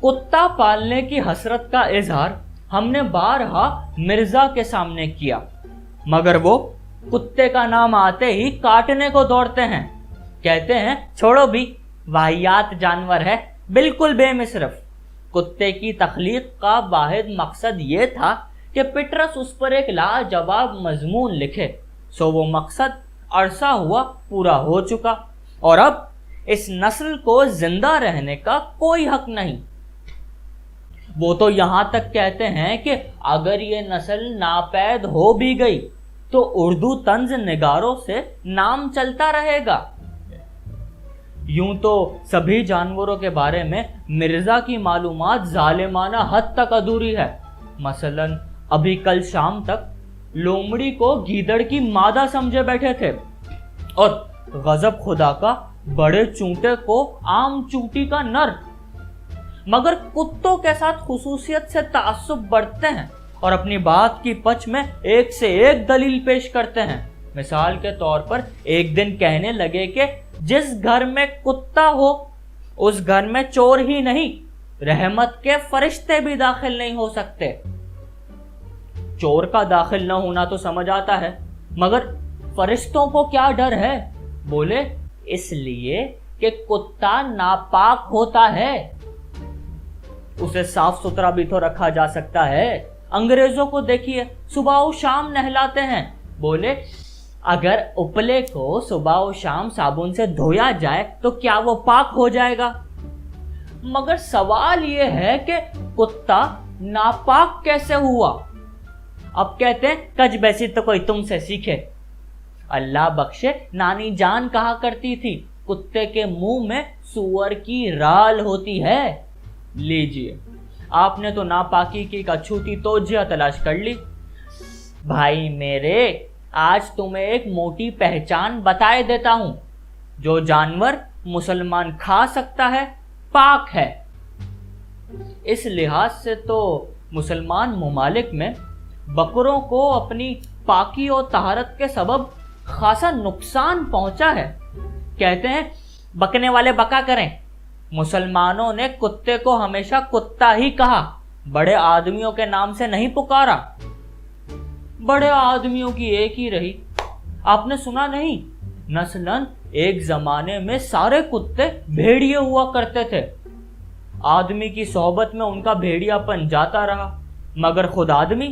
कुत्ता पालने की हसरत का इजहार हमने बारहा मिर्जा के सामने किया, मगर वो कुत्ते का नाम आते ही काटने को दौड़ते हैं। कहते हैं छोड़ो भी, वाहियात जानवर है, बिल्कुल बेमिसरफ। कुत्ते की तख्लीक का वाहिद मकसद ये था कि पिटरस उस पर एक लाजवाब मजमून लिखे। सो वो मकसद अरसा हुआ पूरा हो चुका और अब इस नस्ल को जिंदा रहने का कोई हक नहीं। वो तो यहां तक कहते हैं कि अगर ये नस्ल नापैद हो भी गई तो उर्दू तंज निगारों से नाम चलता रहेगा। यूं तो सभी जानवरों के बारे में मिर्जा की मालूमात जालिमाना हद तक अधूरी है। मसलन अभी कल शाम तक लोमड़ी को गीदड़ की मादा समझे बैठे थे और गजब खुदा का बड़े चूंटे को आम चूंटी का नर। मगर कुत्तों के साथ खुसूसियत से तासुब बढ़ते हैं और अपनी बात की पच में एक से एक दलील पेश करते हैं। मिसाल के तौर पर एक दिन कहने लगे कि जिस घर में कुत्ता हो उस घर में चोर ही नहीं, रहमत के फरिश्ते भी दाखिल नहीं हो सकते। चोर का दाखिल न होना तो समझ आता है, मगर फरिश्तों को क्या डर है? बोले इसलिए कि कुत्ता नापाक होता है, उसे साफ सुथरा भी तो रखा जा सकता है। अंग्रेजों को देखिए, सुबह और शाम नहलाते हैं। बोले अगर उपले को सुबह और शाम साबुन से धोया जाए तो क्या वो पाक हो जाएगा? मगर सवाल ये है कि कुत्ता नापाक कैसे हुआ? अब कहते हैं कज बैसी तो कोई तुमसे सीखे। अल्लाह बख्शे, नानी जान कहा करती थी कुत्ते के मुंह में सूअर की राल होती है। लीजिए, आपने तो नापाकी की अछूती तोज्जिया तलाश कर ली। भाई मेरे, आज तुम्हें एक मोटी पहचान बताए देता हूं। जो जानवर मुसलमान खा सकता है पाक है। इस लिहाज से तो मुसलमान ममालिक में बकरों को अपनी पाकी और तहारत के सबब खासा नुकसान पहुंचा है। कहते हैं बकने वाले बका करें। मुसलमानों ने कुत्ते को हमेशा कुत्ता ही कहा, बड़े आदमियों के नाम से नहीं पुकारा। बड़े आदमियों की एक ही रही। आपने सुना नहीं, नस्लन एक जमाने में सारे कुत्ते भेड़िए हुआ करते थे। आदमी की सोहबत में उनका भेड़ियापन जाता रहा, मगर खुद आदमी